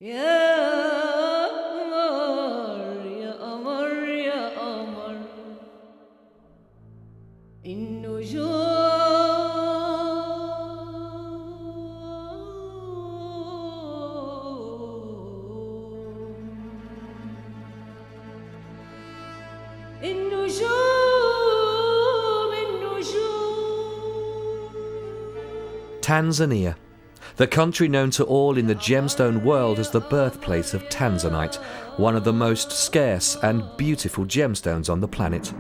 Ya Amar, ya Amar, ya Amar, النجوم النجوم. Tanzania, the country known to all in the gemstone world as the birthplace of Tanzanite, one of the most scarce and beautiful gemstones on the planet.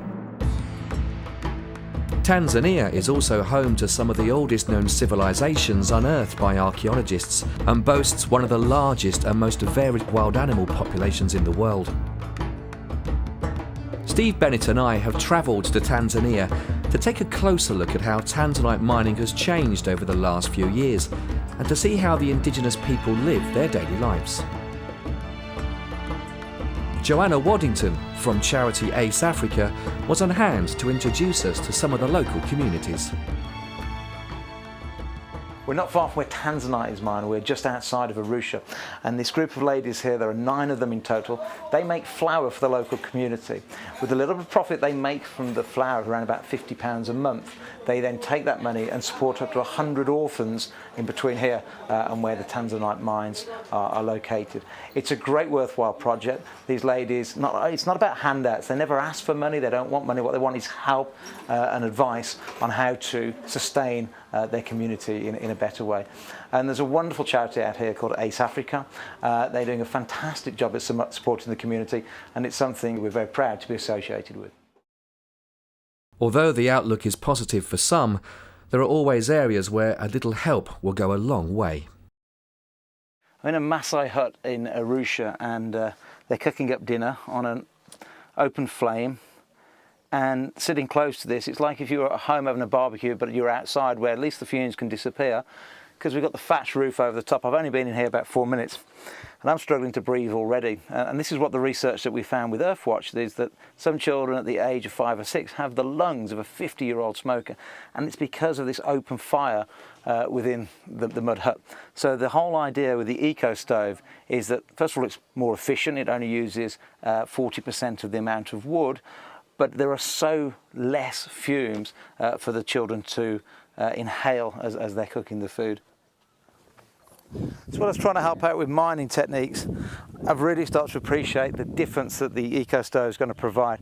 Tanzania is also home to some of the oldest known civilizations unearthed by archaeologists and boasts one of the largest and most varied wild animal populations in the world. Steve Bennett and I have travelled to Tanzania to take a closer look at how Tanzanite mining has changed over the last few years and to see how the indigenous people live their daily lives. Joanna Waddington from charity Ace Africa was on hand to introduce us to some of the local communities. We're not far from where Tanzanite is mined. We're just outside of Arusha, and this group of ladies here, there are 9 of them in total, they make flour for the local community. With a little bit of profit they make from the flour, around about £50 a month, they then take that money and support up to 100 orphans in between here and where the Tanzanite mines are located. It's a great worthwhile project. These ladies, it's not about handouts. They never ask for money. They don't want money. What they want is help and advice on how to sustain their community in a better way. And there's a wonderful charity out here called Ace Africa. They're doing a fantastic job at supporting the community, and it's something we're very proud to be associated with. Although the outlook is positive for some, there are always areas where a little help will go a long way. I'm in a Maasai hut in Arusha, and they're cooking up dinner on an open flame. And sitting close to this, it's like if you were at home having a barbecue, but you're outside where at least the fumes can disappear, because we've got the thatch roof over the top. I've only been in here about 4 minutes, and I'm struggling to breathe already. And this is what the research that we found with Earthwatch is, that some children at the age of 5 or 6 have the lungs of a 50-year-old smoker, and it's because of this open fire within the mud hut. So the whole idea with the eco stove is that, first of all, it's more efficient. It only uses 40% of the amount of wood, but there are so less fumes for the children to inhale as they're cooking the food. So when I was trying to help out with mining techniques, I've really started to appreciate the difference that the eco stove is going to provide.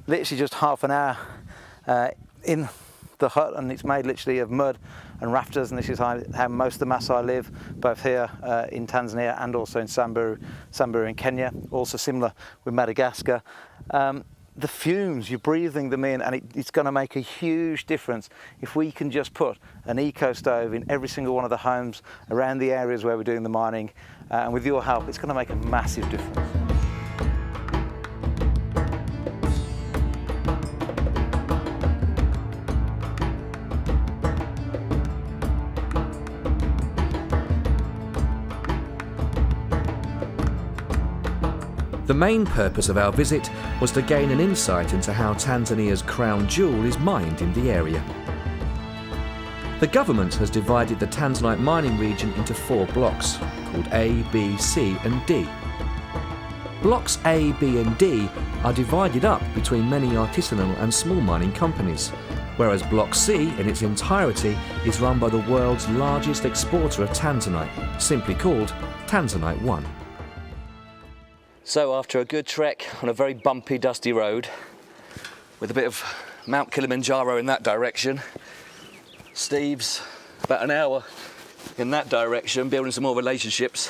Literally just half an hour in the hut, and it's made literally of mud and rafters, and this is how most of the Maasai live, both here in Tanzania and also in Samburu in Kenya, also similar with Madagascar. The fumes, you're breathing them in, and it's going to make a huge difference if we can just put an eco stove in every single one of the homes around the areas where we're doing the mining, and with your help it's going to make a massive difference. The main purpose of our visit was to gain an insight into how Tanzania's crown jewel is mined in the area. The government has divided the Tanzanite mining region into 4 blocks, called A, B, C and D. Blocks A, B and D are divided up between many artisanal and small mining companies, whereas Block C in its entirety is run by the world's largest exporter of Tanzanite, simply called Tanzanite 1. So after a good trek on a very bumpy, dusty road, with a bit of Mount Kilimanjaro in that direction, Steve's about an hour in that direction, building some more relationships.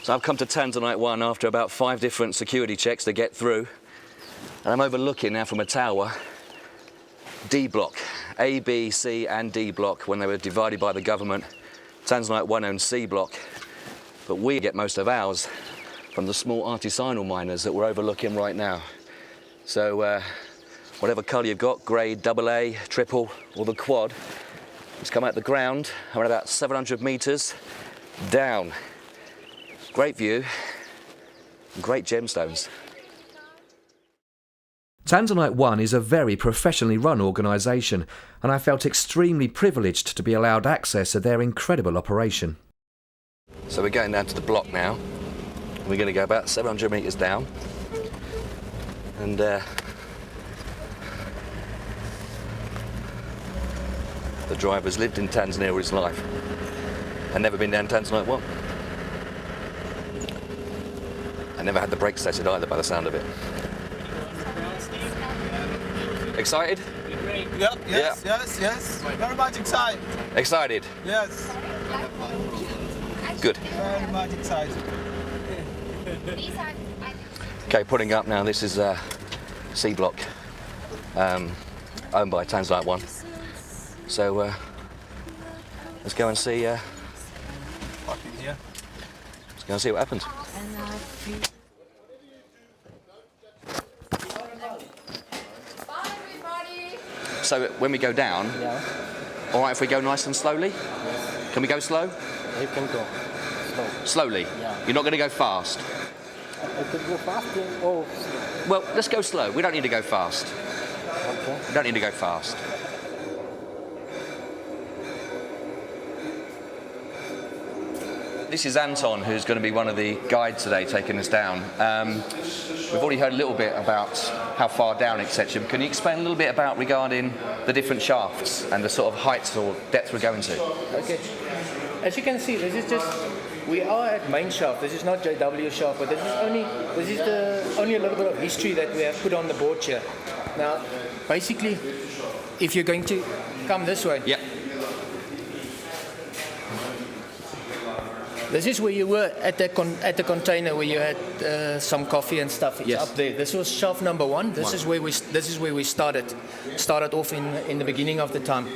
So I've come to Tanzanite 1 after about 5 different security checks to get through. And I'm overlooking now from a tower, D block, A, B, C and D block, when they were divided by the government. Tanzanite 1 owns C block, but we get most of ours from the small artisanal miners that we're overlooking right now. So whatever colour you've got, grade AA, triple or the quad, it's come out the ground around about 700 metres down. Great view, great gemstones. Tanzanite 1 is a very professionally run organisation, and I felt extremely privileged to be allowed access to their incredible operation. So we're going down to the block now. We're going to go about 700 metres down, and the driver's lived in Tanzania all his life and never been down Tanzanite 1. I never had the brakes tested either, by the sound of it. Excited? Yeah, yes. Very much excited. Excited? Yes, Good. very much excited. Okay, putting up now. This is C Block, owned by Tanzanite 1. So let's go and see. Fucking here. Let's go and see what happens. So when we go down, all right, if we go nice and slowly? Can we go slow? You can go slow. Slowly? Yeah. You're not going to go fast? I could go fast or Well, let's go slow. We don't need to go fast. okay. We don't need to go fast. This is Anton, who's going to be one of the guides today taking us down. We've already heard a little bit about how far down, etc. Can you explain a little bit about regarding the different shafts and the sort of heights or depth we're going to? Okay. As you can see, this is just we are at main shaft. This is not JW shaft, but this is only a little bit of history that we have put on the board here. Now, basically, if you're going to come this way, Yep. this is where you were at the container where you had some coffee and stuff. It's Yes. up there. This was shaft number 1. This is where we started off in the beginning of the time.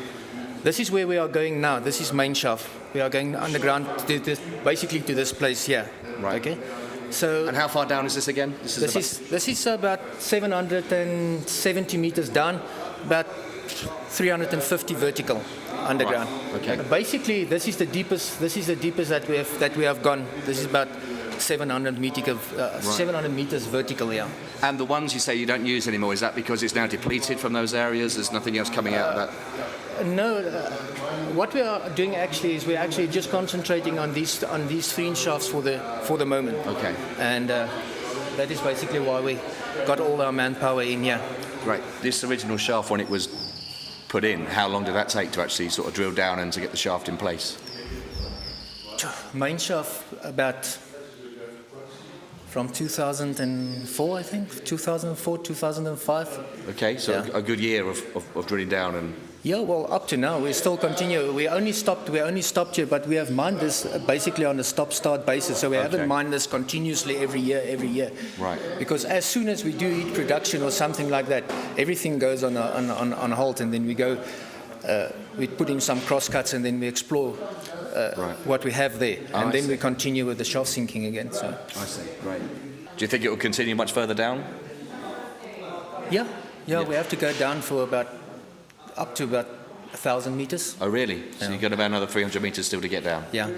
This is where we are going now. This is main shaft. We are going underground basically to this place here. Right. Okay. So And how far down is this again? this is about 770 meters down, about 350 vertical underground. Right, okay. Basically, this is the deepest. This is the deepest that we have gone. This is about 700 meters vertical. Yeah. And the ones you say you don't use anymore, is that because it's now depleted from those areas? There's nothing else coming out of that? No, what we are doing actually is we're actually just concentrating on these 3 shafts for the moment. Okay. And that is basically why we got all our manpower in here. Right. This original shaft, when it was put in, how long did that take to actually sort of drill down and to get the shaft in place? Main shaft about from 2004, I think, 2004, 2005. Okay, so Yeah. a good year of drilling down and... Yeah, well, up to now, we still continue. We only stopped here, but we have mined this basically on a stop-start basis. So we haven't mined this continuously every year. Right. Because as soon as we do eat production or something like that, everything goes on halt, and then we go, we put in some crosscuts, and then we explore what we have there. And then we continue with the shaft sinking again. So. I see, great. Do you think it will continue much further down? Yeah, we have to go down for up to about 1,000 meters. Oh, really? So Yeah. you've got about another 300 metres still to get down? Yeah.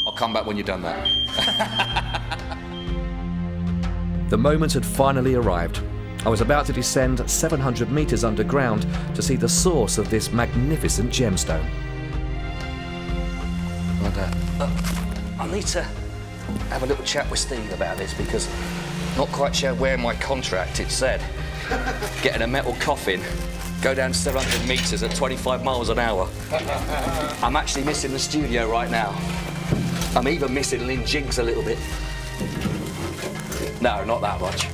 I'll come back when you've done that. The moment had finally arrived. I was about to descend 700 metres underground to see the source of this magnificent gemstone. I need to have a little chat with Steve about this because I'm not quite sure where in my contract it said getting a metal coffin, go down 700 metres at 25 miles an hour. I'm actually missing the studio right now. I'm even missing Lynn Jinks a little bit. No, not that much.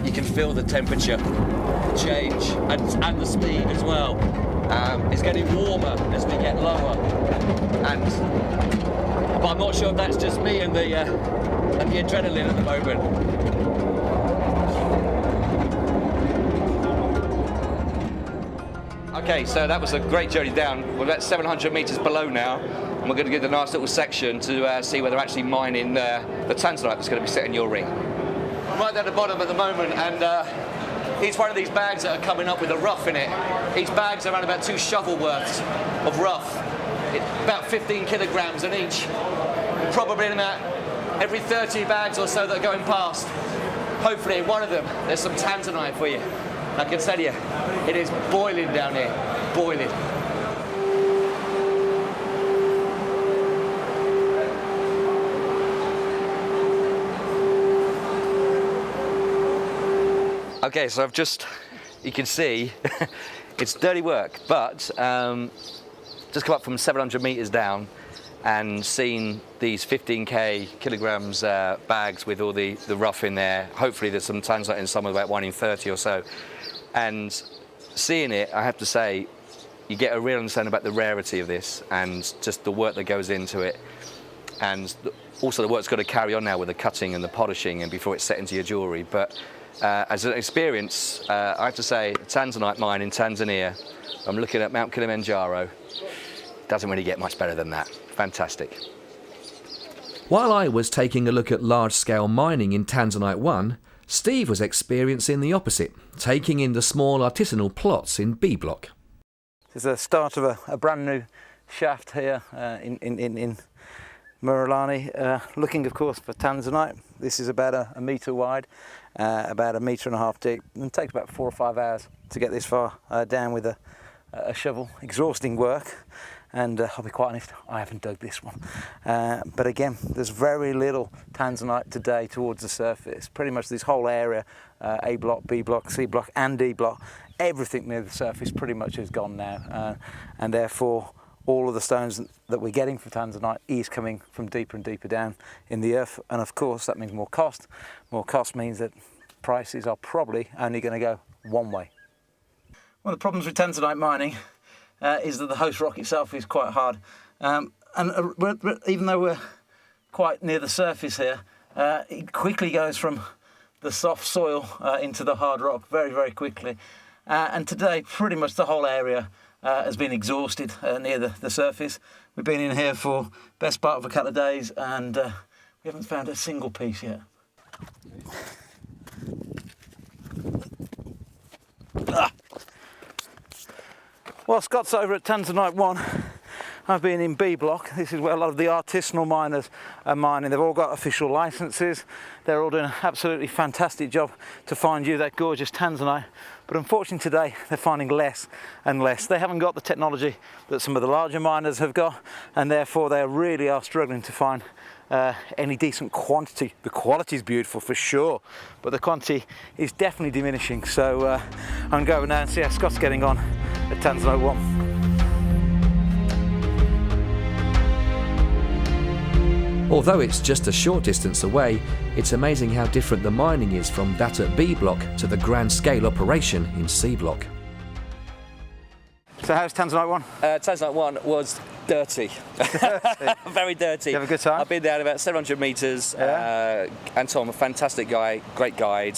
You can feel the temperature change and the speed as well. It's getting warmer as we get lower, but I'm not sure if that's just me and the adrenaline at the moment. Okay, so that was a great journey down. We're about 700 metres below now, and we're going to get a nice little section to see where they're actually mining the Tanzanite that's going to be set in your ring. I'm right down the bottom at the moment, and each one of these bags that are coming up with a rough in it, each bag's around about 2 shovel worths of rough. It's about 15 kilograms in each. Probably in about every 30 bags or so that are going past. Hopefully in one of them there's some Tanzanite for you. I can tell you, it is boiling down here, boiling. Okay, so you can see, it's dirty work, but just come up from 700 meters down and seen these 15k kilograms bags with all the rough in there. Hopefully there's some Tanzanite in some, about 1 in 30 or so. And seeing it, I have to say, you get a real understanding about the rarity of this and just the work that goes into it. And also the work's got to carry on now with the cutting and the polishing and before it's set into your jewellery. But as an experience, I have to say, Tanzanite mine in Tanzania, I'm looking at Mount Kilimanjaro, doesn't really get much better than that. Fantastic. While I was taking a look at large-scale mining in Tanzanite 1, Steve was experiencing the opposite, taking in the small artisanal plots in B block. This is the start of a brand new shaft here in Muralani, looking of course for Tanzanite. This is about a metre wide, about 1.5 metres deep, and it takes about 4 or 5 hours to get this far down with a shovel. Exhausting work, and I'll be quite honest, I haven't dug this one. But again, there's very little Tanzanite today towards the surface. Pretty much this whole area, A block, B block, C block and D block, everything near the surface pretty much is gone now, and therefore all of the stones that we're getting from Tanzanite is coming from deeper and deeper down in the earth, and of course that means more cost. More cost means that prices are probably only going to go one way. One of the problems with Tanzanite mining is that the host rock itself is quite hard, and even though we're quite near the surface here, it quickly goes from the soft soil into the hard rock very, very quickly, and today pretty much the whole area has been exhausted near the surface. We've been in here for best part of a couple of days, and we haven't found a single piece yet. Well, Scott's over at Tanzanite 1. I've been in B block. This is where a lot of the artisanal miners are mining. They've all got official licenses. They're all doing an absolutely fantastic job to find you that gorgeous Tanzanite. But unfortunately today, they're finding less and less. They haven't got the technology that some of the larger miners have got, and therefore they really are struggling to find any decent quantity. The quality is beautiful for sure, but the quantity is definitely diminishing. So I'm going to go over now and see how Scott's getting on at Tanzanite 1. Although it's just a short distance away, it's amazing how different the mining is from that at B block to the grand scale operation in C block. So how's Tanzanite 1? Tanzanite 1 was dirty. Very dirty. You have a good time? I've been down about 700 metres. Yeah. Anton, a fantastic guy, great guide.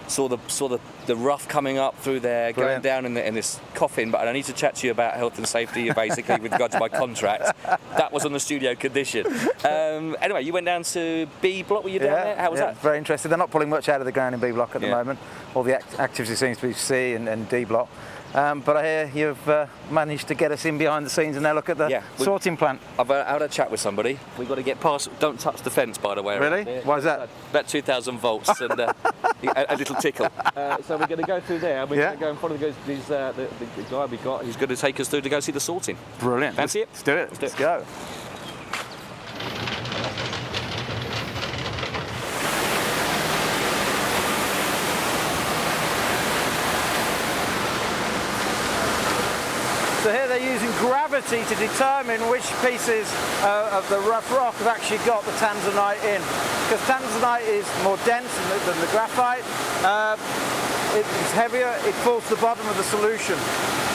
Saw the rough coming up through there, Brilliant. going down in this coffin, but I need to chat to you about health and safety basically with regard to my contract. That was on the studio condition. Anyway, you went down to B block, were you down there? How was that? Very interesting. They're not pulling much out of the ground in B block at the moment. All the activity seems to be C and D block. But I hear you've managed to get us in behind the scenes and now look at the sorting plant. I've had a chat with somebody. We've got to get past, don't touch the fence by the way. Really? Why is that? About 2,000 volts and a little tickle. So we're going to go through there and we're going to go and follow the guy we got. He's going to take us through to go see the sorting. Brilliant. Fancy it? Let's do it. Let's go. So here they're using gravity to determine which pieces of the rough rock have actually got the Tanzanite in. Because Tanzanite is more dense than the graphite, it's heavier, it falls to the bottom of the solution.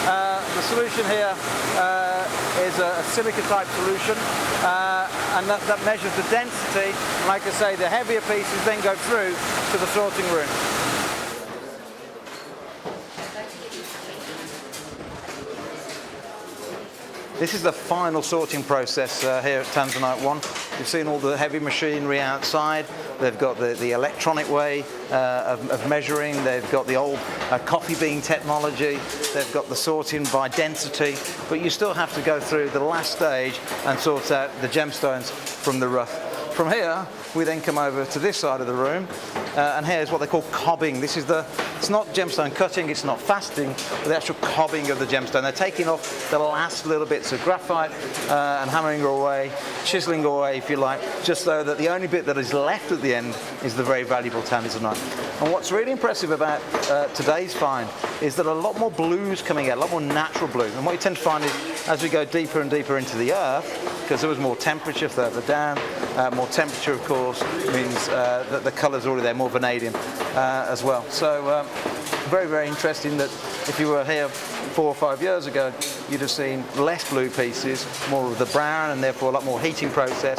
The solution here is a silica type solution, and that measures the density. Like I say, the heavier pieces then go through to the sorting room. This is the final sorting process here at Tanzanite 1. You've seen all the heavy machinery outside. They've got the electronic way of measuring. They've got the old coffee bean technology. They've got the sorting by density. But you still have to go through the last stage and sort out the gemstones from the rough. From here, we then come over to this side of the room and here's what they call cobbing. It's not gemstone cutting, it's not faceting, but the actual cobbing of the gemstone. They're taking off the last little bits of graphite and hammering away, chiseling away, if you like, just so that the only bit that is left at the end is the very valuable Tanzanite. And what's really impressive about today's find is that a lot more blues coming out, a lot more natural blue. And what you tend to find is as we go deeper and deeper into the earth, because there was more temperature further down, more temperature of course means that the colour's already there, more vanadium as well. So very, very interesting that if you were here 4 or 5 years ago, you'd have seen less blue pieces, more of the brown, and therefore a lot more heating process.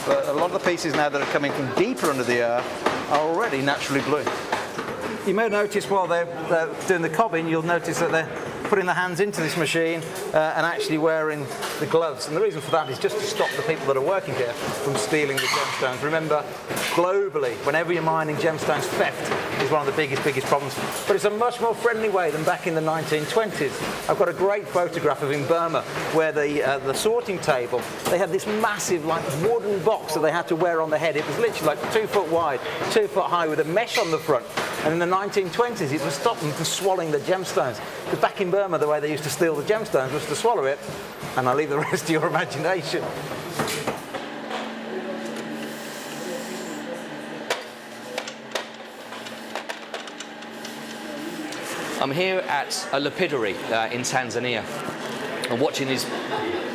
But a lot of the pieces now that are coming from deeper under the earth are already naturally blue. You may notice while they're doing the cobbing, you'll notice that they're putting their hands into this machine and actually wearing the gloves. And the reason for that is just to stop the people that are working here from stealing the gemstones. Remember, globally, whenever you're mining gemstones, theft is one of the biggest problems. But it's a much more friendly way than back in the 1920s. I've got a great photograph of in Burma where the sorting table, they had this massive like wooden box that they had to wear on the head. It was literally like 2 foot wide, 2 foot high with a mesh on the front. And in the 1920s, it was stopped them from swallowing the gemstones. Because back in Burma, the way they used to steal the gemstones was to swallow it. And I'll leave the rest to your imagination. I'm here at a lapidary in Tanzania. I'm watching these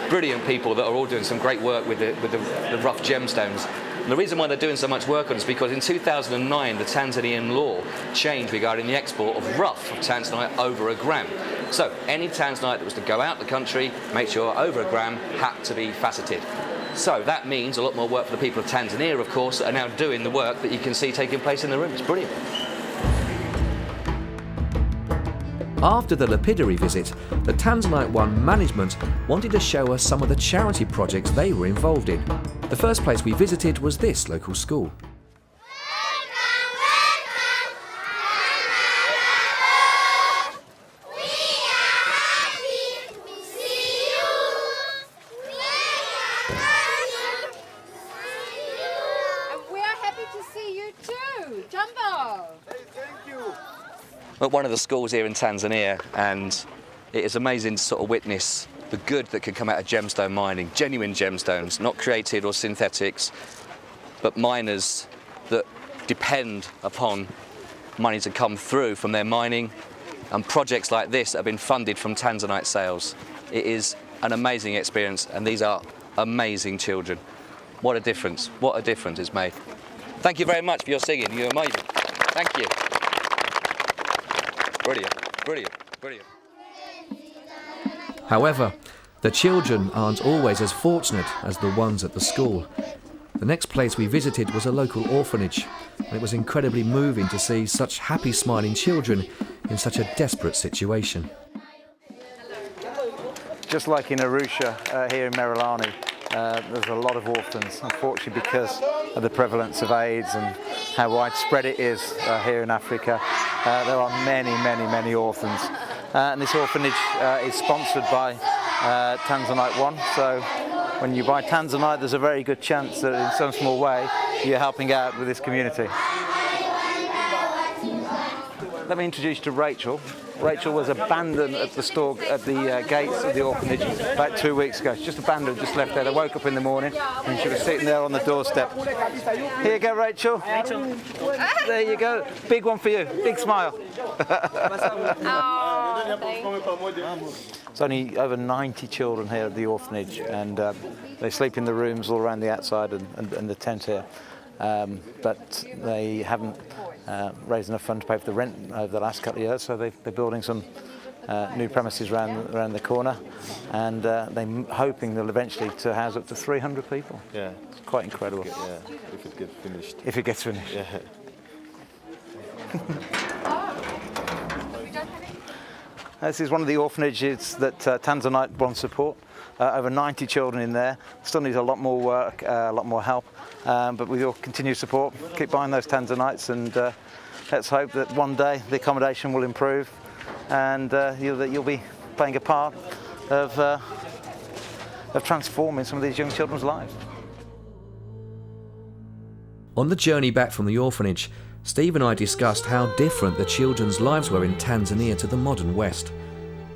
brilliant people that are all doing some great work with the rough gemstones. And the reason why they're doing so much work on it is because in 2009 the Tanzanian law changed regarding the export of rough Tanzanite over a gram. So any Tanzanite that was to go out the country, make sure over a gram, had to be faceted. So that means a lot more work for the people of Tanzania, of course, that are now doing the work that you can see taking place in the room. It's brilliant. After the lapidary visit, the Tanzanite One management wanted to show us some of the charity projects they were involved in. The first place we visited was this local school. We are happy to see you too, Jumbo. At one of the schools here in Tanzania, and it is amazing to sort of witness the good that can come out of gemstone mining, genuine gemstones, not created or synthetics, but miners that depend upon money to come through from their mining, and projects like this have been funded from Tanzanite sales. It is an amazing experience, and these are amazing children. What a difference is made. Thank you very much for your singing, you're amazing. Thank you. Brilliant, brilliant, brilliant. However, the children aren't always as fortunate as the ones at the school. The next place we visited was a local orphanage, and it was incredibly moving to see such happy, smiling children in such a desperate situation. Just like in Arusha, here in Merelani, there's a lot of orphans, unfortunately, because of the prevalence of AIDS and how widespread it is here in Africa. There are many orphans. And this orphanage is sponsored by Tanzanite One, so when you buy Tanzanite, there's a very good chance that in some small way you're helping out with this community. Let me introduce you to Rachel. Rachel was abandoned at the gates of the orphanage about 2 weeks ago. She's just abandoned, just left there. They woke up in the morning and she was sitting there on the doorstep. Here you go, Rachel. There you go. Big one for you. Big smile. There's only over 90 children here at the orphanage, and they sleep in the rooms all around the outside and the tent here. But they haven't raised enough funds to pay for the rent over the last couple of years, so they're building some new premises around the corner, and they're hoping they'll eventually to house up to 300 people. Yeah, it's quite incredible. Yeah, if it gets finished. If it gets finished. Yeah. This is one of the orphanages that Tanzanite One support. Over 90 children in there. Still needs a lot more work, a lot more help, but with your continued support, keep buying those Tanzanites, and let's hope that one day the accommodation will improve, and that you'll be playing a part of transforming some of these young children's lives. On the journey back from the orphanage, Steve and I discussed how different the children's lives were in Tanzania to the modern West.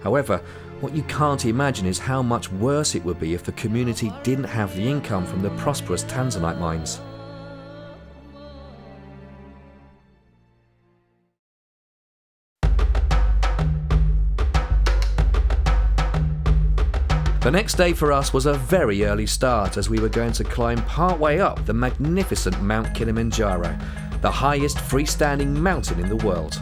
However, what you can't imagine is how much worse it would be if the community didn't have the income from the prosperous Tanzanite mines. The next day for us was a very early start, as we were going to climb partway up the magnificent Mount Kilimanjaro, the highest freestanding mountain in the world.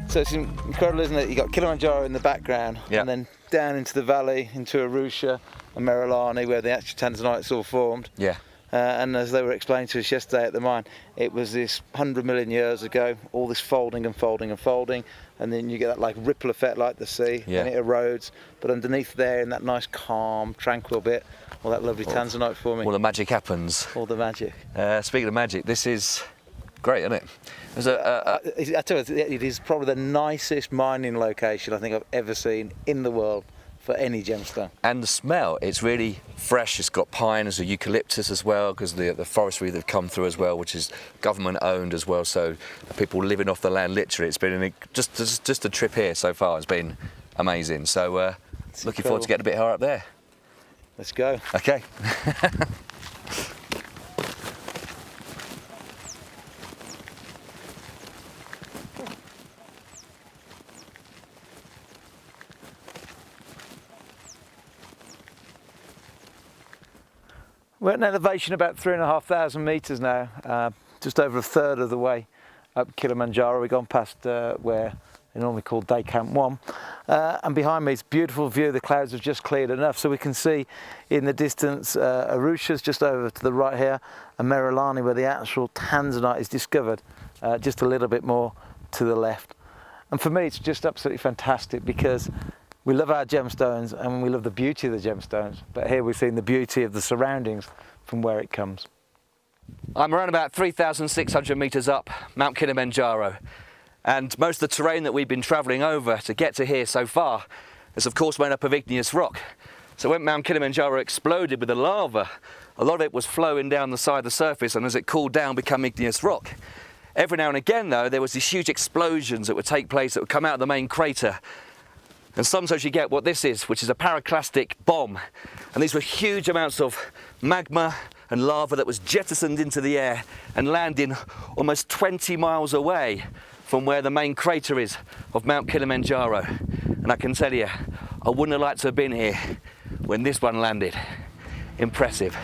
So it's incredible, isn't it? You've got Kilimanjaro in the background, Yeah. and then down into the valley, into Arusha and Merilani, where the actual Tanzanite's all formed. Yeah. And as they were explaining to us yesterday at the mine, it was this 100 million years ago, all this folding and folding and folding, and then you get that like ripple effect like the sea, Yeah. and it erodes. But underneath there, in that nice, calm, tranquil bit, all that lovely Tanzanite forming, All the magic happens. all the magic. Speaking of magic, this is great, isn't it? There's I tell you, it is probably the nicest mining location I think I've ever seen in the world for any gemstone. and the smell, it's really fresh. It's got pine, there's a eucalyptus as well, because the forestry that have come through as well, which is government owned as well, so people living off the land literally. It's been just a trip here so far has been amazing. So looking forward to getting a bit higher up there. Let's go. Okay. We're at an elevation about 3,500 metres now, just over a third of the way up Kilimanjaro. We've gone past where they normally called Day Camp 1. And behind me is a beautiful view. The clouds have just cleared enough so we can see in the distance Arusha's just over to the right here, and Merilani, where the actual Tanzanite is discovered, just a little bit more to the left. And for me it's just absolutely fantastic, because we love our gemstones and we love the beauty of the gemstones, but here we've seen the beauty of the surroundings from where it comes. I'm around about 3,600 metres up Mount Kilimanjaro, and most of the terrain that we've been travelling over to get to here so far is of course made up of igneous rock. So when Mount Kilimanjaro exploded with the lava, a lot of it was flowing down the side of the surface, and as it cooled down became igneous rock. Every now and again though, there was these huge explosions that would take place that would come out of the main crater. And sometimes you get what this is, which is a pyroclastic bomb. And these were huge amounts of magma and lava that was jettisoned into the air and landing almost 20 miles away from where the main crater is of Mount Kilimanjaro. And I can tell you, I wouldn't have liked to have been here when this one landed. Impressive.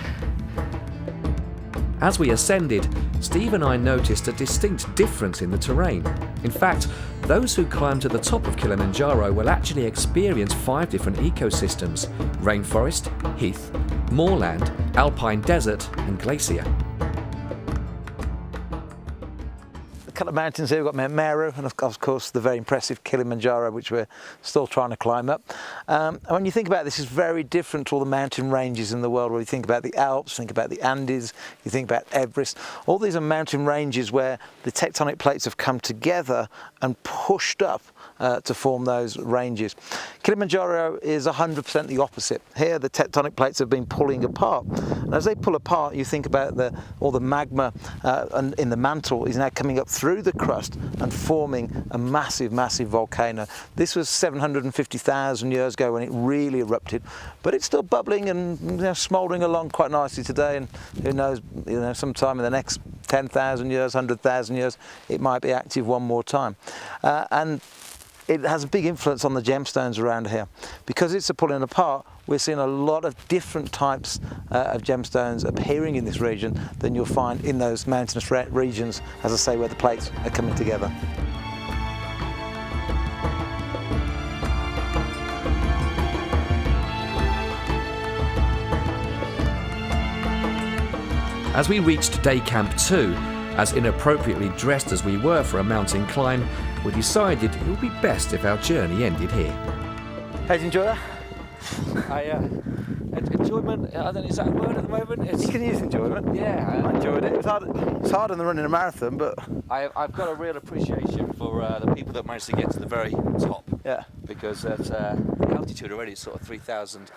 As we ascended, Steve and I noticed a distinct difference in the terrain. In fact, those who climb to the top of Kilimanjaro will actually experience 5 different ecosystems: rainforest, heath, moorland, alpine desert and glacier. A couple of mountains here, we've got Mount Meru and of course the very impressive Kilimanjaro, which we're still trying to climb up. And when you think about this, it's very different to all the mountain ranges in the world, where you think about the Alps, think about the Andes, you think about Everest. All these are mountain ranges where the tectonic plates have come together and pushed up to form those ranges. Kilimanjaro is 100% the opposite. Here the tectonic plates have been pulling apart, and as they pull apart you think about all the magma in the mantle is now coming up through the crust and forming a massive volcano. This was 750,000 years ago when it really erupted, but it's still bubbling and smouldering along quite nicely today, and who knows, sometime in the next 10,000 years, 100,000 years, it might be active one more time. And it has a big influence on the gemstones around here. Because it's a pulling apart, we're seeing a lot of different types of gemstones appearing in this region than you'll find in those mountainous regions, as I say, where the plates are coming together. As we reached Day Camp 2, as inappropriately dressed as we were for a mountain climb, we decided it would be best if our journey ended here. How'd you enjoy that? Enjoyment, I don't know, is that a word at the moment? You can use enjoyment. Yeah. I enjoyed it. It's harder than running a marathon, but I've got a real appreciation for the people that managed to get to the very top. yeah. Because at altitude already, it's sort of 3,000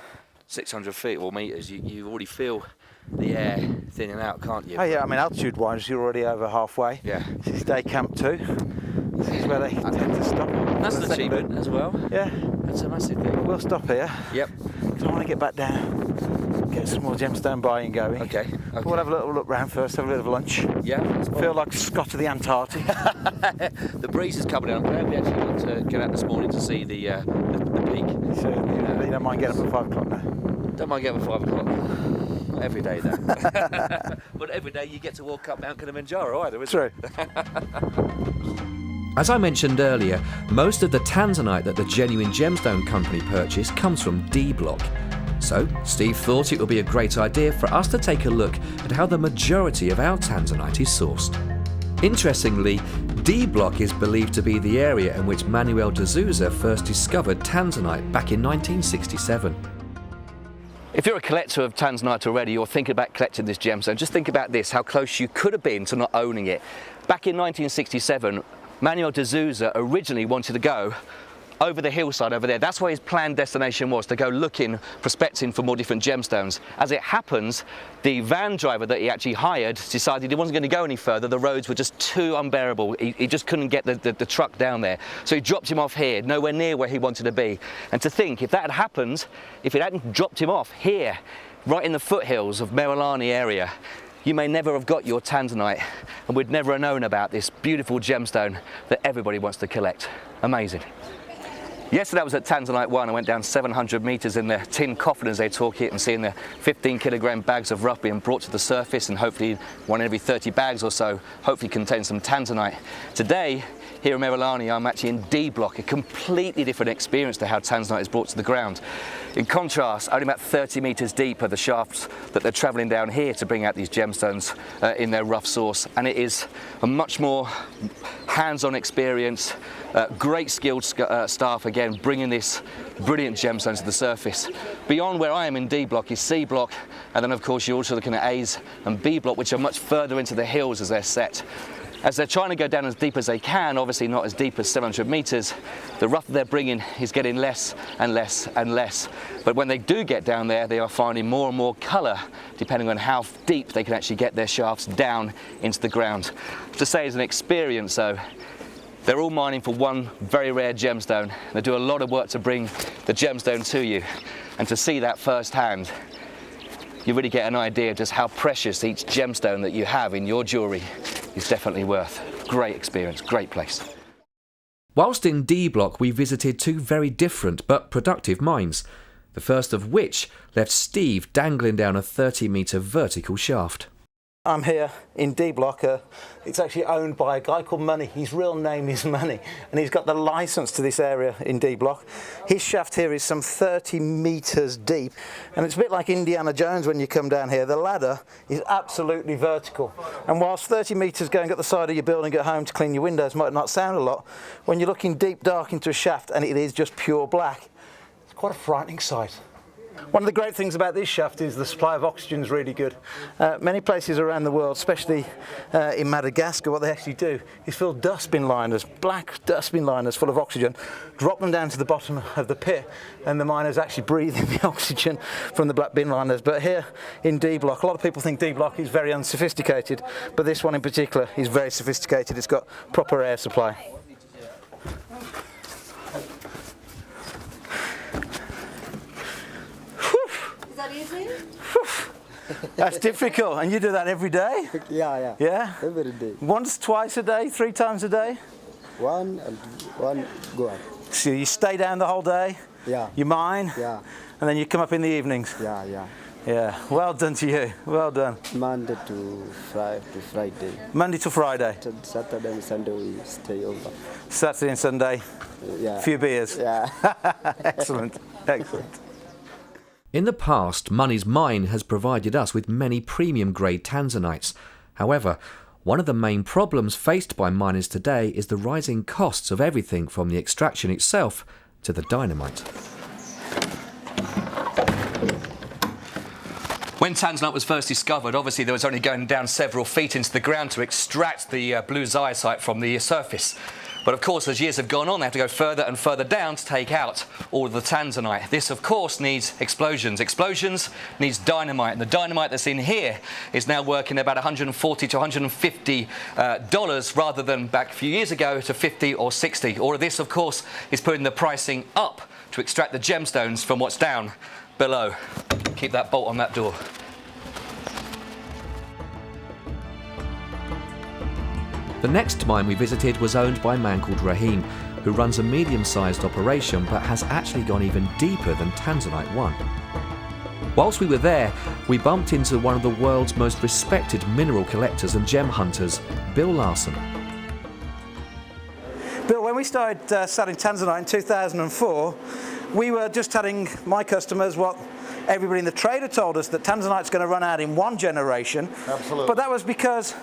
600 feet or metres, you already feel the air thinning out, can't you? Oh yeah, I mean altitude-wise, you're already over halfway. Yeah. This is day camp 2. This is where they tend to stop. That's for an the second achievement bit. as well. Yeah. That's a massive thing. We'll stop here. Yep. Because I want to get back down, get some more gemstone buying going. Okay. But we'll have a little look round first, have a bit of lunch. Yeah. Feel like Scott of the Antarctic. The breeze is coming in. I'm glad we actually got to get out this morning to see the peak. So you don't mind getting up at 5 o'clock now? Don't mind getting up at 5 o'clock. Not every day though. But every day you get to walk up Mount Kilimanjaro either, isn't True. As I mentioned earlier, most of the Tanzanite that the Genuine Gemstone Company purchased comes from D Block. So, Steve thought it would be a great idea for us to take a look at how the majority of our Tanzanite is sourced. Interestingly, D Block is believed to be the area in which Manuel de Souza first discovered Tanzanite back in 1967. If you're a collector of Tanzanite already or thinking about collecting this gemstone, just think about this, how close you could have been to not owning it. Back in 1967, Manuel de Souza originally wanted to go over the hillside over there. That's where his planned destination was, to go looking, prospecting for more different gemstones. As it happens, the van driver that he actually hired decided he wasn't going to go any further. The roads were just too unbearable. He just couldn't get the truck down there. So he dropped him off here, nowhere near where he wanted to be. And to think, if that had happened, if it hadn't dropped him off here, right in the foothills of Merelani area, you may never have got your Tanzanite, and we'd never have known about this beautiful gemstone that everybody wants to collect. Amazing. Yesterday I was at Tanzanite 1. I went down 700 metres in the tin coffin, as they talk it, and seeing the 15-kilogram bags of rough being brought to the surface, and hopefully one in every 30 bags or so hopefully contains some Tanzanite. Today, here in Merelani, I'm actually in D Block, a completely different experience to how Tanzanite is brought to the ground. In contrast, only about 30 metres deep are the shafts that they're travelling down here to bring out these gemstones in their rough source, and it is a much more hands-on experience, great skilled staff again bringing this brilliant gemstones to the surface. Beyond where I am in D Block is C Block, and then of course you're also looking at A's and B Block, which are much further into the hills as they're set. As they're trying to go down as deep as they can, obviously not as deep as 700 metres, the rough they're bringing is getting less and less and less. But when they do get down there, they are finding more and more colour, depending on how deep they can actually get their shafts down into the ground. To say as an experience though, they're all mining for one very rare gemstone. They do a lot of work to bring the gemstone to you, and to see that firsthand, you really get an idea of just how precious each gemstone that you have in your jewellery is definitely worth. Great experience, great place. Whilst in D Block, we visited two very different but productive mines, the first of which left Steve dangling down a 30-metre vertical shaft. I'm here in D Block. It's actually owned by a guy called Money. His real name is Money, and he's got the licence to this area in D Block. His shaft here is some 30 metres deep, and it's a bit like Indiana Jones when you come down here. The ladder is absolutely vertical, and whilst 30 metres going up the side of your building at home to clean your windows might not sound a lot, when you're looking deep dark into a shaft and it is just pure black, it's quite a frightening sight. One of the great things about this shaft is the supply of oxygen is really good. Many places around the world, especially in Madagascar, what they actually do is fill dustbin liners, black dustbin liners full of oxygen, drop them down to the bottom of the pit, and the miners actually breathe in the oxygen from the black bin liners. But here in D Block, a lot of people think D Block is very unsophisticated, but this one in particular is very sophisticated. It's got proper air supply. Is that easy? That's difficult, and you do that every day? Yeah, Yeah? every day. Once, twice a day, 3 times a day? One and one go up. So you stay down the whole day, Yeah, you mine, yeah, and then you come up in the evenings? yeah. Yeah, well done to you, well done. Monday to Friday. Monday to Friday, Saturday and Sunday we stay over. Saturday and Sunday, Yeah. a few beers. Yeah. Excellent, excellent. In the past, Money's mine has provided us with many premium-grade Tanzanites. However, one of the main problems faced by miners today is the rising costs of everything from the extraction itself to the dynamite. When Tanzanite was first discovered, obviously there was only going down several feet into the ground to extract the blue ziacite from the surface. But of course, as years have gone on, they have to go further and further down to take out all of the Tanzanite. This, of course, needs explosions. Explosions needs dynamite, and the dynamite that's in here is now working about $140 to $150 rather than back a few years ago to 50 or 60. All of this, of course, is putting the pricing up to extract the gemstones from what's down below. Keep that bolt on that door. The next mine we visited was owned by a man called Rahim, who runs a medium-sized operation but has actually gone even deeper than Tanzanite 1. Whilst we were there, we bumped into one of the world's most respected mineral collectors and gem hunters, Bill Larson. Bill, when we started selling Tanzanite in 2004, we were just telling my customers what everybody in the trade had told us, that Tanzanite's going to run out in 1 generation. Absolutely. But that was because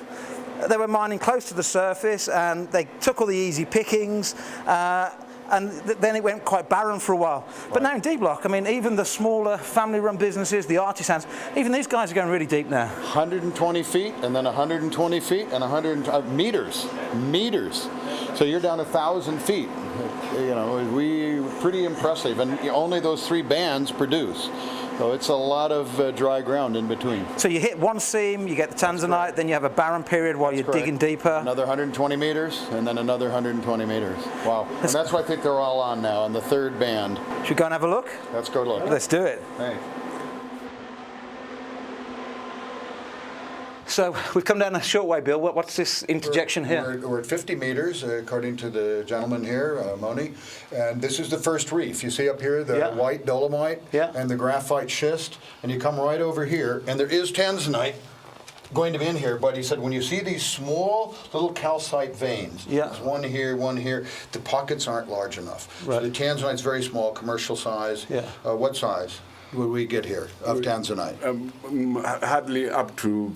they were mining close to the surface and they took all the easy pickings, and then it went quite barren for a while. But now in D-Block, I mean, even the smaller family-run businesses, the artisans, even these guys are going really deep now. 120 feet, and then 120 feet, and 100 meters. So you're down 1,000 feet. You know, pretty impressive, and only those 3 bands produce. So it's a lot of dry ground in between. So you hit one seam, you get the Tanzanite, then you have a barren period while you're digging deeper. Another 120 meters, and then another 120 meters. Wow. And that's what I think they're all on now, on the 3rd band. Should we go and have a look? Let's go look. Let's do it. Hey. So we've come down a short way, Bill. What's this interjection here? We're at 50 meters, according to the gentleman here, Moni. And this is the first reef. You see up here the white dolomite and the graphite schist. And you come right over here, and there is Tanzanite going to be in here. But he said when you see these small little calcite veins, there's one here, the pockets aren't large enough. Right. So the Tanzanite's very small, commercial size. What size would we get here of Tanzanite? Hardly up to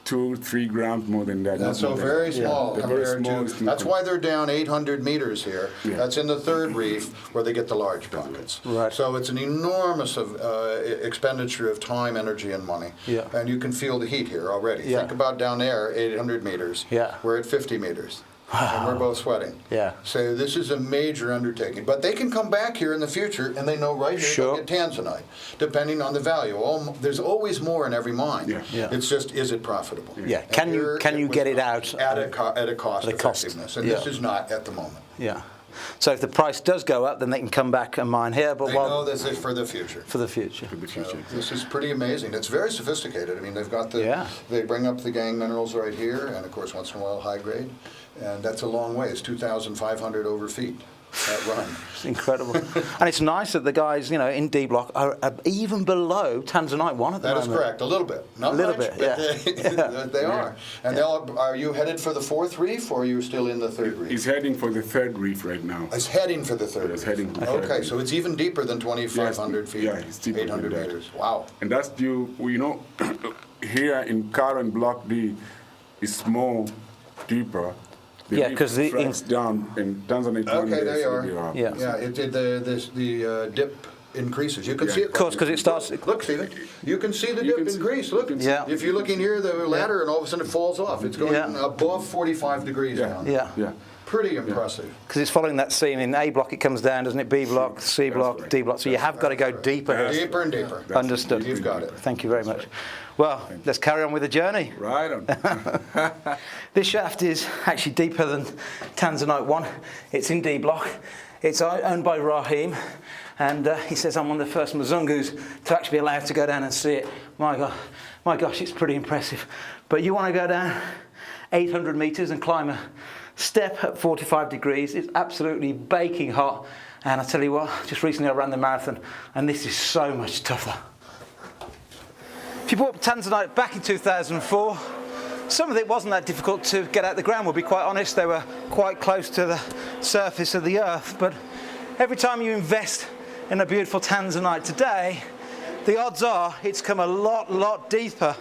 2-3 grams more than that. That's so very small compared to. That's why they're down 800 meters here. Yeah. That's in the 3rd reef where they get the large pockets. Right. So it's an enormous expenditure of time, energy, and money. And you can feel the heat here already. Think about down there, 800 meters. We're at 50 meters. And we're both sweating. So this is a major undertaking. But they can come back here in the future, and they know right here they'll get Tanzanite, depending on the value. There's always more in every mine. It's just, is it profitable? Can you get it out at a cost effectiveness? And this is not at the moment. So if the price does go up, then they can come back and mine here. But they know this is for the future. For the future. So this is pretty amazing. It's very sophisticated. I mean, they've got the. They bring up the gangue minerals right here, and of course, once in a while, high grade, and that's a long way. It's 2,500 over feet. That run. It's incredible. And it's nice that the guys, in D-Block are even below Tanzanite 1 at the moment. That is correct. A little bit. Not a little much, bit, but they are. And are you headed for the 4th reef, or are you still in the 3rd reef? He's heading for the 3rd reef right now. He's heading for the 3rd reef. Heading for the 3rd reef. So it's even deeper than 2,500 feet. Yeah, it's deeper 800 than meters. Wow. And that's due, here in current Block D, it's more deeper. Because the down in Tanzania. Okay, there you are. It did the dip increases. You can see it. Of course, because it starts. Look, Stephen. You can see the dip increase. Look. If you look in here, the ladder, and all of a sudden it falls off. It's going above 45 degrees down. Pretty impressive. Because it's following that seam. In A block it comes down, doesn't it? B block, C block, D block. So you have got to go deeper here. Deeper and deeper. Understood. You've got it. Thank you very much. Well, let's carry on with the journey. Right on. This shaft is actually deeper than Tanzanite 1. It's in D block. It's owned by Rahim. And he says I'm one of the first Mzungus to actually be allowed to go down and see it. My gosh, it's pretty impressive. But you want to go down 800 meters and climb a step at 45 degrees. It's absolutely baking hot. And I tell you what, just recently I ran the marathon, and this is so much tougher. If you bought Tanzanite back in 2004, some of it wasn't that difficult to get out the ground, we'll be quite honest. They were quite close to the surface of the earth. But every time you invest in a beautiful Tanzanite today, the odds are it's come a lot deeper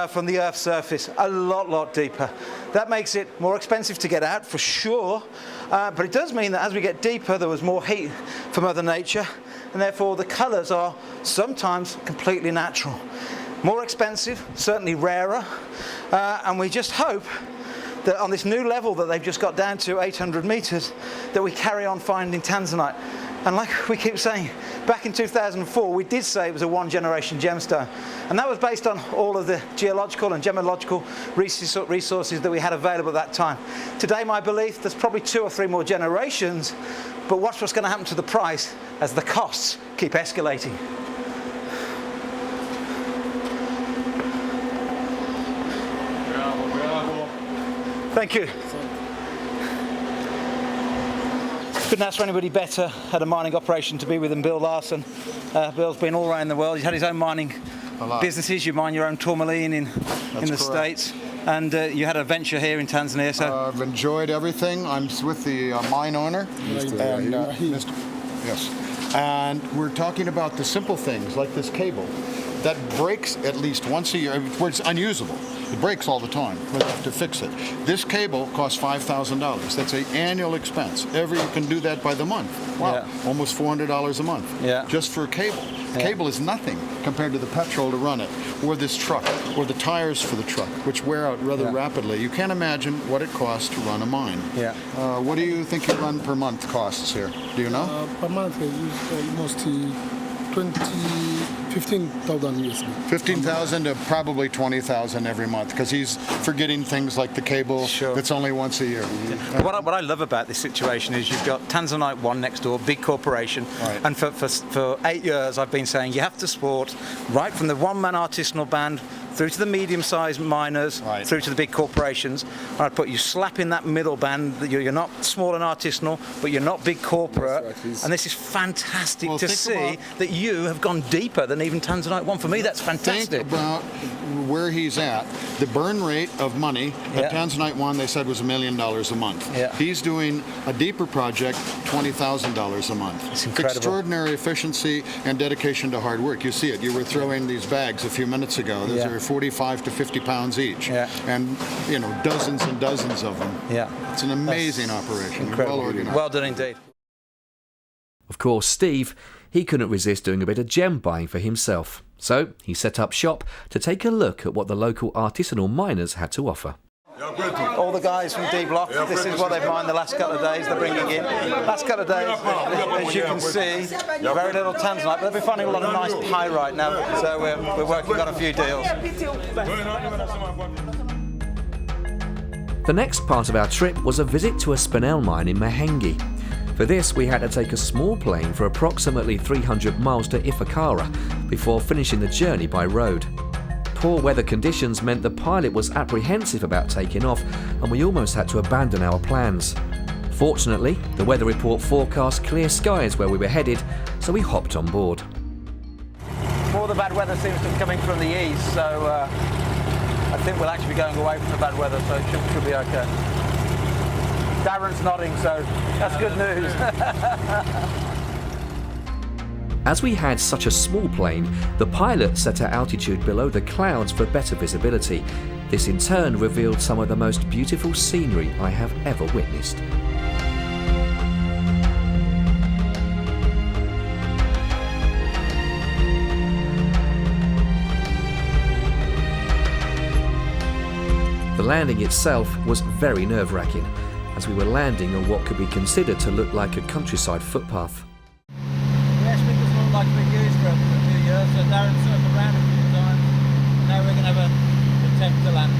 from the Earth's surface, a lot deeper. That makes it more expensive to get out, for sure, but it does mean that as we get deeper, there was more heat from Mother Nature, and therefore the colours are sometimes completely natural. More expensive, certainly rarer, and we just hope that on this new level that they've just got down to 800 metres, that we carry on finding Tanzanite. And like we keep saying, back in 2004 we did say it was a one-generation gemstone, and that was based on all of the geological and gemological resources that we had available at that time. Today my belief, there's probably 2 or 3 more generations, but watch what's going to happen to the price as the costs keep escalating. Thank you. Couldn't ask for anybody better at a mining operation to be with than Bill Larson. Bill's been all around the world. He's had his own mining businesses. You mine your own tourmaline in the States. And you had a venture here in Tanzania. So I've enjoyed everything. I'm with the mine owner. And, yes. And we're talking about the simple things like this cable that breaks at least once a year, where it's unusable. It breaks all the time. We have to fix it. This cable costs $5,000. That's an annual expense. You can do that by the month. Wow, yeah. Almost $400 a month. Yeah. Just for a cable. Yeah. Cable is nothing compared to the petrol to run it, or this truck, or the tires for the truck, which wear out rather rapidly. You can't imagine what it costs to run a mine. Yeah. What do you think your run per month costs here? Do you know? Per month, I use almost 15,000 USD. 15,000 to probably 20,000 every month, because he's forgetting things like the cable that's only once a year. Yeah. What I love about this situation is you've got Tanzanite 1 next door, big corporation, and for 8 years I've been saying you have to support right from the one-man artisanal band through to the medium-sized miners, through to the big corporations. And I'd put you slap in that middle band, that you're not small and artisanal, but you're not big corporate. Right, and this is fantastic to see that you have gone deeper than even Tanzanite 1. For me, that's fantastic. Think about where he's at. The burn rate of money at Tanzanite 1, they said, was $1 million a month. Yeah. He's doing a deeper project, $20,000 a month. It's incredible. Extraordinary efficiency and dedication to hard work. You see it. You were throwing these bags a few minutes ago. Those are 45 to 50 pounds each, and dozens and dozens of them. Yeah, it's an amazing operation. Incredible. Well organized. Well done indeed. Of course, Steve, he couldn't resist doing a bit of gem buying for himself, so he set up shop to take a look at what the local artisanal miners had to offer. All the guys from D Block, this is what they've mined the last couple of days, they're bringing in. Last couple of days, as you can see, very little Tanzanite, but they've been finding a lot of nice pyrite now, so we're working on a few deals. The next part of our trip was a visit to a spinel mine in Mahenge. For this, we had to take a small plane for approximately 300 miles to Ifakara before finishing the journey by road. Poor weather conditions meant the pilot was apprehensive about taking off, and we almost had to abandon our plans. Fortunately, the weather report forecast clear skies where we were headed, so we hopped on board. More of the bad weather seems to be coming from the east, so I think we'll actually be going away from the bad weather, so it should be okay. Darren's nodding, so that's good news. As we had such a small plane, the pilot set our altitude below the clouds for better visibility. This in turn revealed some of the most beautiful scenery I have ever witnessed. The landing itself was very nerve-wracking, as we were landing on what could be considered to look like a countryside footpath. Like we've used for a few years, so Darren circled around a few times. Now we're going to have an attempt to land.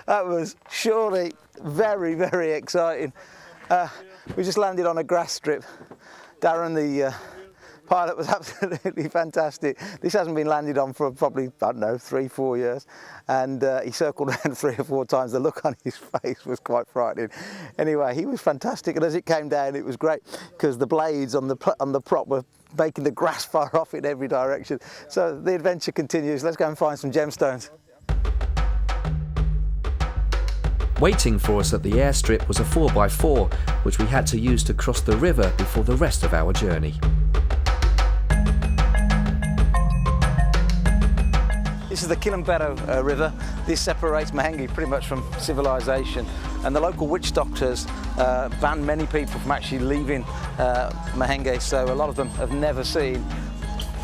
That was surely very, very exciting. We just landed on a grass strip. Darren, the pilot, was absolutely fantastic. This hasn't been landed on for probably, I don't know, 3-4 years. And he circled around 3 or 4 times. The look on his face was quite frightening. Anyway, he was fantastic. And as it came down, it was great because the blades on the prop were making the grass fire off in every direction. So the adventure continues. Let's go and find some gemstones. Waiting for us at the airstrip was a 4x4, which we had to use to cross the river before the rest of our journey. This is the Kilimanjaro River. This separates Mahenge pretty much from civilization, and the local witch doctors banned many people from actually leaving Mahenge, so a lot of them have never seen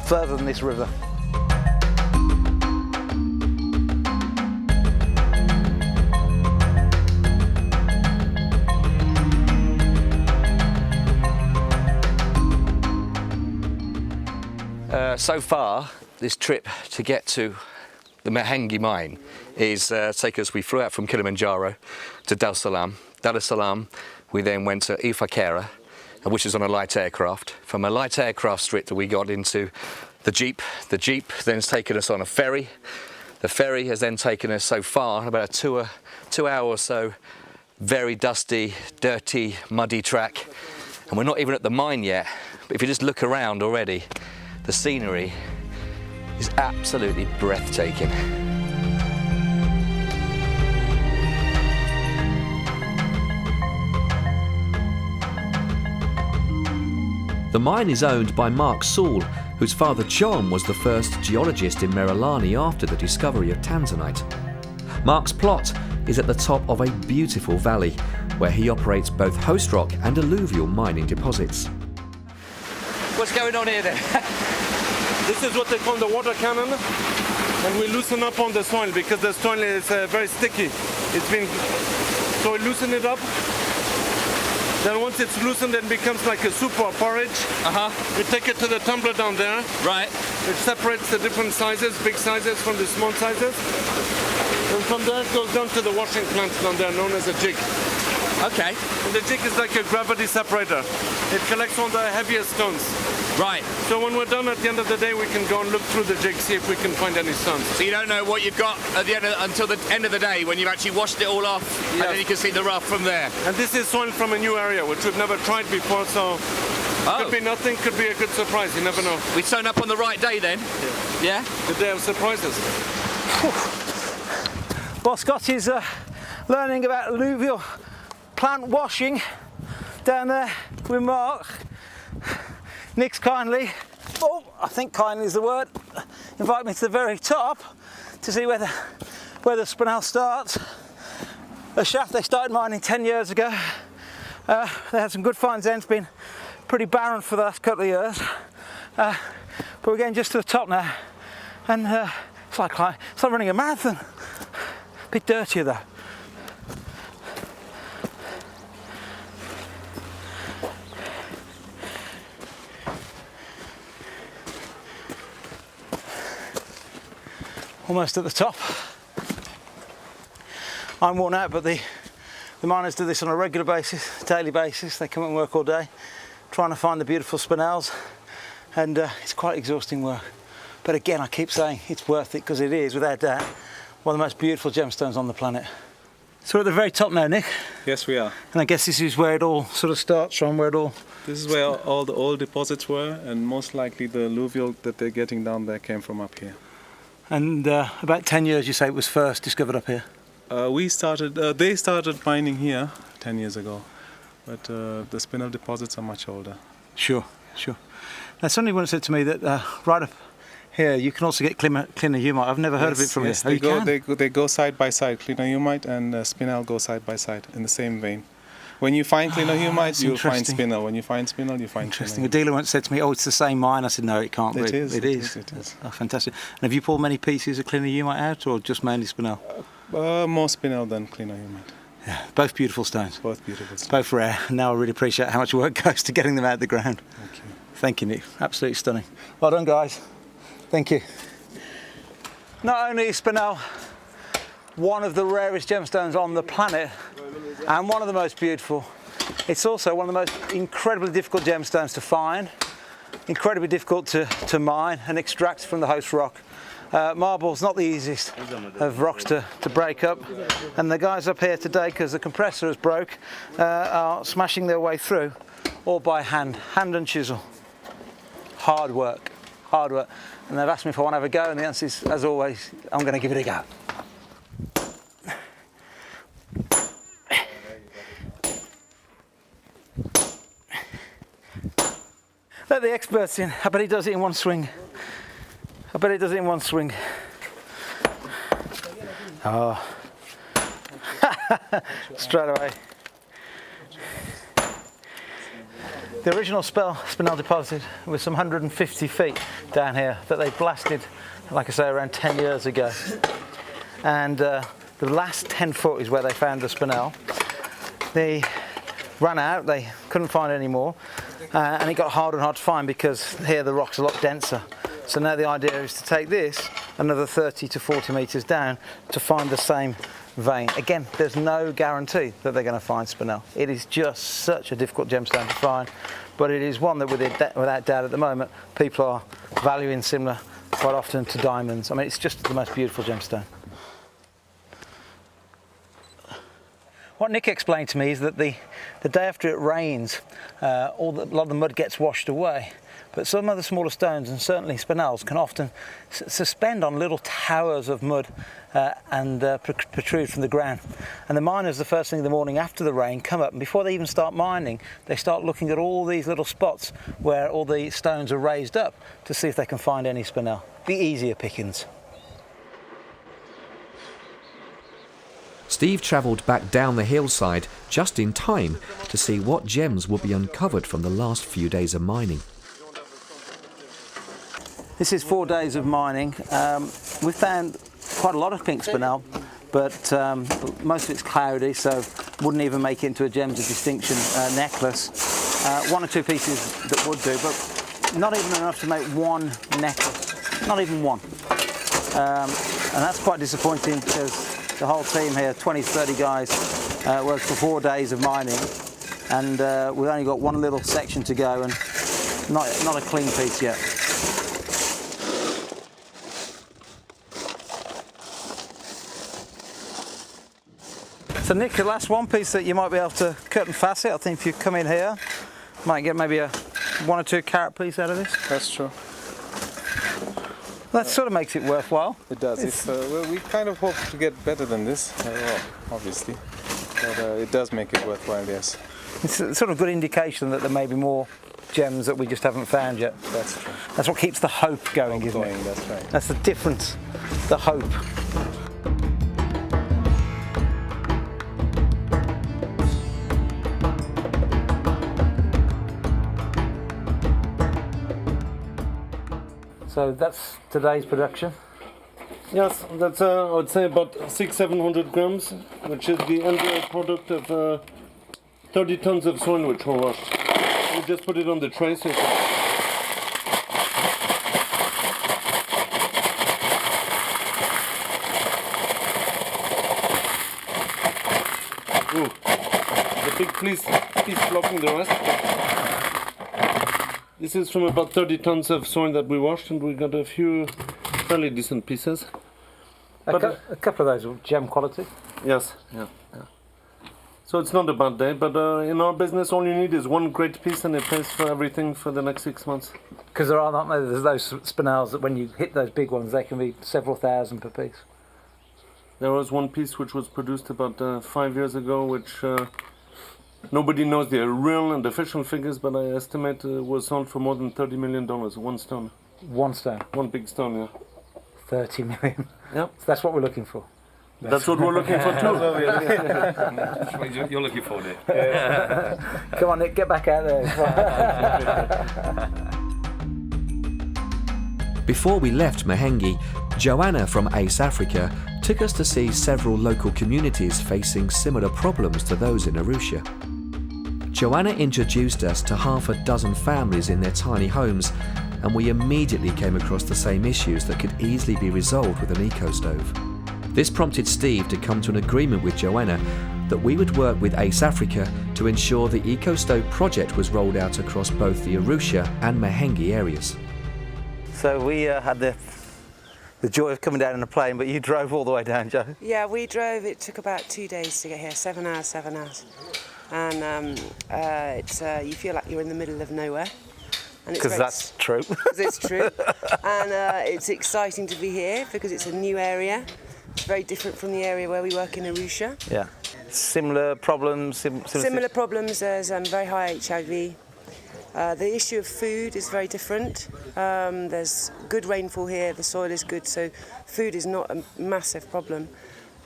further than this river. So far, this trip to get to the Mahenge mine is we flew out from Kilimanjaro to Dar es Salaam. Dar es Salaam, we then went to Ifakara, which is on a light aircraft. From a light aircraft strip that we got into the Jeep. The Jeep then has taken us on a ferry. The ferry has then taken us so far, about a 2 hour or so, very dusty, dirty, muddy track. And we're not even at the mine yet, but if you just look around already, the scenery is absolutely breathtaking. The mine is owned by Mark Saul, whose father John was the first geologist in Merilani after the discovery of Tanzanite. Mark's plot is at the top of a beautiful valley, where he operates both host rock and alluvial mining deposits. What's going on here then? This is what they call the water cannon, and we loosen up on the soil because the soil is very sticky. So we loosen it up. Then once it's loosened, it becomes like a soup or porridge. We take it to the tumbler down there. Right. It separates the different sizes, big sizes from the small sizes. And from there it goes down to the washing plant down there, known as a jig. Okay. And the jig is like a gravity separator. It collects all the heaviest stones. Right. So when we're done at the end of the day, we can go and look through the jig, see if we can find any stones. So you don't know what you've got at the end until the end of the day when you've actually washed it all off, and then you can see the rough from there. And this is soil from a new area, which we've never tried before, so could be nothing, could be a good surprise, you never know. We turn up on the right day then? Yeah? The day of surprises. Well, Scott is learning about alluvial plant washing down there with Mark. Nick's kindly, I think kindly is the word, invite me to the very top to see where the Spinel starts. A shaft they started mining 10 years ago. They had some good finds then. It's been pretty barren for the last couple of years. But we're getting just to the top now, and it's like running a marathon. A bit dirtier though. Almost at the top. I'm worn out, but the miners do this on a regular basis, daily basis. They come and work all day, trying to find the beautiful spinels, and it's quite exhausting work. But again, I keep saying it's worth it, because it is, without doubt, one of the most beautiful gemstones on the planet. So we're at the very top now, Nick. Yes, we are. And I guess this is where it all sort of starts from, This is where all the old deposits were, and most likely the alluvial that they're getting down there came from up here. And about 10 years, you say, it was first discovered up here? They started mining here 10 years ago, but the spinel deposits are much older. Sure. Now, somebody once said to me that right up here, you can also get clinohumite. I've never heard of it from yes, here. They go side by side. Clinohumite and spinel go side by side in the same vein. When you find clinohumite, you'll find spinel. When you find spinel, you find interesting. A dealer once said to me, "Oh, it's the same mine." I said, "No, it can't be. It is. It is. Oh, fantastic." And have you pulled many pieces of clinohumite out, or just mainly spinel? More spinel than clinohumite. Yeah, both beautiful stones. Both beautiful stones. Both rare. Now I really appreciate how much work goes to getting them out of the ground. Thank you. Thank you, Nick. Absolutely stunning. Well done, guys. Thank you. Not only is spinel one of the rarest gemstones on the planet and one of the most beautiful, it's also one of the most incredibly difficult gemstones to find, incredibly difficult to mine and extract from the host rock. Marble's not the easiest of rocks to break up, and the guys up here today, because the compressor has broke, are smashing their way through, all by hand and chisel. Hard work. And they've asked me if I want to have a go, and the answer is, as always, I'm going to give it a go. Let the experts in. I bet he does it in one swing. Oh. Straight away. The original spinel deposit was some 150 feet down here that they blasted, like I say, around 10 years ago. And the last 10 foot is where they found the spinel. They ran out, they couldn't find any more, and it got harder and harder to find because here the rock's a lot denser. So now the idea is to take this another 30 to 40 metres down to find the same vein. Again, there's no guarantee that they're going to find spinel. It is just such a difficult gemstone to find, but it is one that without doubt at the moment people are valuing similar quite often to diamonds. I mean, it's just the most beautiful gemstone. What Nick explained to me is that the day after it rains, a lot of the mud gets washed away, but some of the smaller stones, and certainly spinels, can often suspend on little towers of mud and protrude from the ground. And the miners, the first thing in the morning after the rain, come up, and before they even start mining, they start looking at all these little spots where all the stones are raised up to see if they can find any spinel, the easier pickings. Steve travelled back down the hillside just in time to see what gems would be uncovered from the last few days of mining. This is 4 days of mining. We found quite a lot of pink spinel, but most of it's cloudy, so wouldn't even make it into a gems of distinction necklace. One or two pieces that would do, but not even enough to make one necklace, not even one. And that's quite disappointing because the whole team here, 20, 30 guys, worked for 4 days of mining, and we've only got one little section to go, and not a clean piece yet. So Nick, the last one piece that you might be able to cut and facet, I think if you come in here, might get maybe a 1 or 2 carat piece out of this. That's true. That sort of makes it worthwhile. It does. Well, we kind of hope to get better than this, well, obviously, but it does make it worthwhile, yes. It's a sort of good indication that there may be more gems that we just haven't found yet. That's true. That's what keeps the hope going, isn't it? That's right. That's the difference, the hope. So that's today's production. Yes, that's I would say about 600-700 grams, which is the end product of 30 tons of soil which were washed. We just put it on the tray so the big piece blocking the rest. This is from about 30 tons of soil that we washed, and we got a few fairly decent pieces. A couple of those are gem quality. Yes, yeah. So it's not a bad day, but in our business all you need is one great piece and it pays for everything for the next 6 months. Because there's those spinels that when you hit those big ones, they can be several thousand per piece. There was one piece which was produced about 5 years ago, which nobody knows the real and official figures, but I estimate it was sold for more than $30 million, one stone. One stone? One big stone, yeah. 30 million? Yep. So that's what we're looking for. That's what we're looking for too. That's what you're looking for, Nick. Come on, Nick, get back out there. Before we left Mahenge, Joanna from Ace Africa took us to see several local communities facing similar problems to those in Arusha. Joanna introduced us to half a dozen families in their tiny homes, and we immediately came across the same issues that could easily be resolved with an eco-stove. This prompted Steve to come to an agreement with Joanna that we would work with Ace Africa to ensure the eco-stove project was rolled out across both the Arusha and Mahenge areas. So we had the joy of coming down in a plane, but you drove all the way down, Joe? Yeah, we drove. It took about 2 days to get here, 7 hours. And you feel like you're in the middle of nowhere. Because that's true. Because it's true. And it's exciting to be here because it's a new area. It's very different from the area where we work in Arusha. Yeah. Similar problems? Similar problems. There's very high HIV. The issue of food is very different. There's good rainfall here, the soil is good, so food is not a massive problem.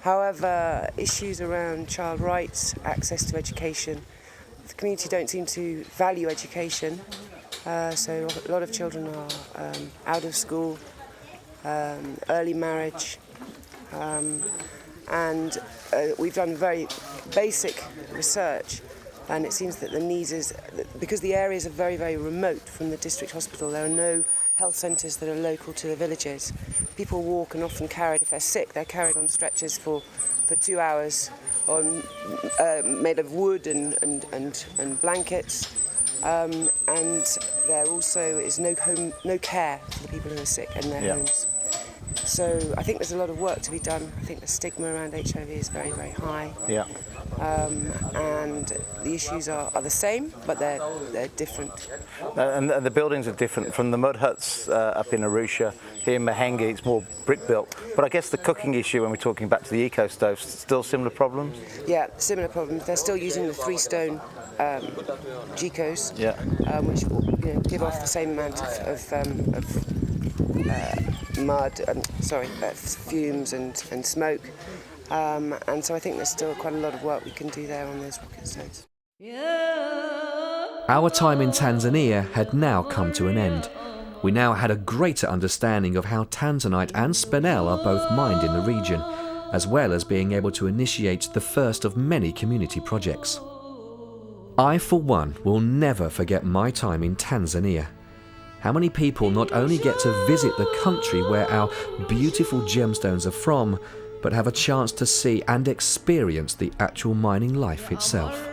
However, issues around child rights, access to education, the community don't seem to value education, so a lot of children are out of school, early marriage, and we've done very basic research, and it seems that the needs is, because the areas are very, very remote from the district hospital, there are no health centres that are local to the villages. People walk and often carried, if they're sick, they're carried on stretchers for 2 hours, made of wood and blankets, and there also is no care for the people who are sick in their homes. So I think there's a lot of work to be done. I think the stigma around HIV is very, very high. Yeah. And the issues are the same, but they're different. And the buildings are different from the mud huts up in Arusha. Here in Mahenge, it's more brick built. But I guess the cooking issue, when we're talking back to the eco stoves, still similar problems? Yeah, similar problems. They're still using the 3-stone Jikos, which give off the same amount of mud, fumes and smoke. And so I think there's still quite a lot of work we can do there on those rocket stoves. Our time in Tanzania had now come to an end. We now had a greater understanding of how Tanzanite and Spinel are both mined in the region, as well as being able to initiate the first of many community projects. I, for one, will never forget my time in Tanzania. How many people not only get to visit the country where our beautiful gemstones are from, but have a chance to see and experience the actual mining life itself.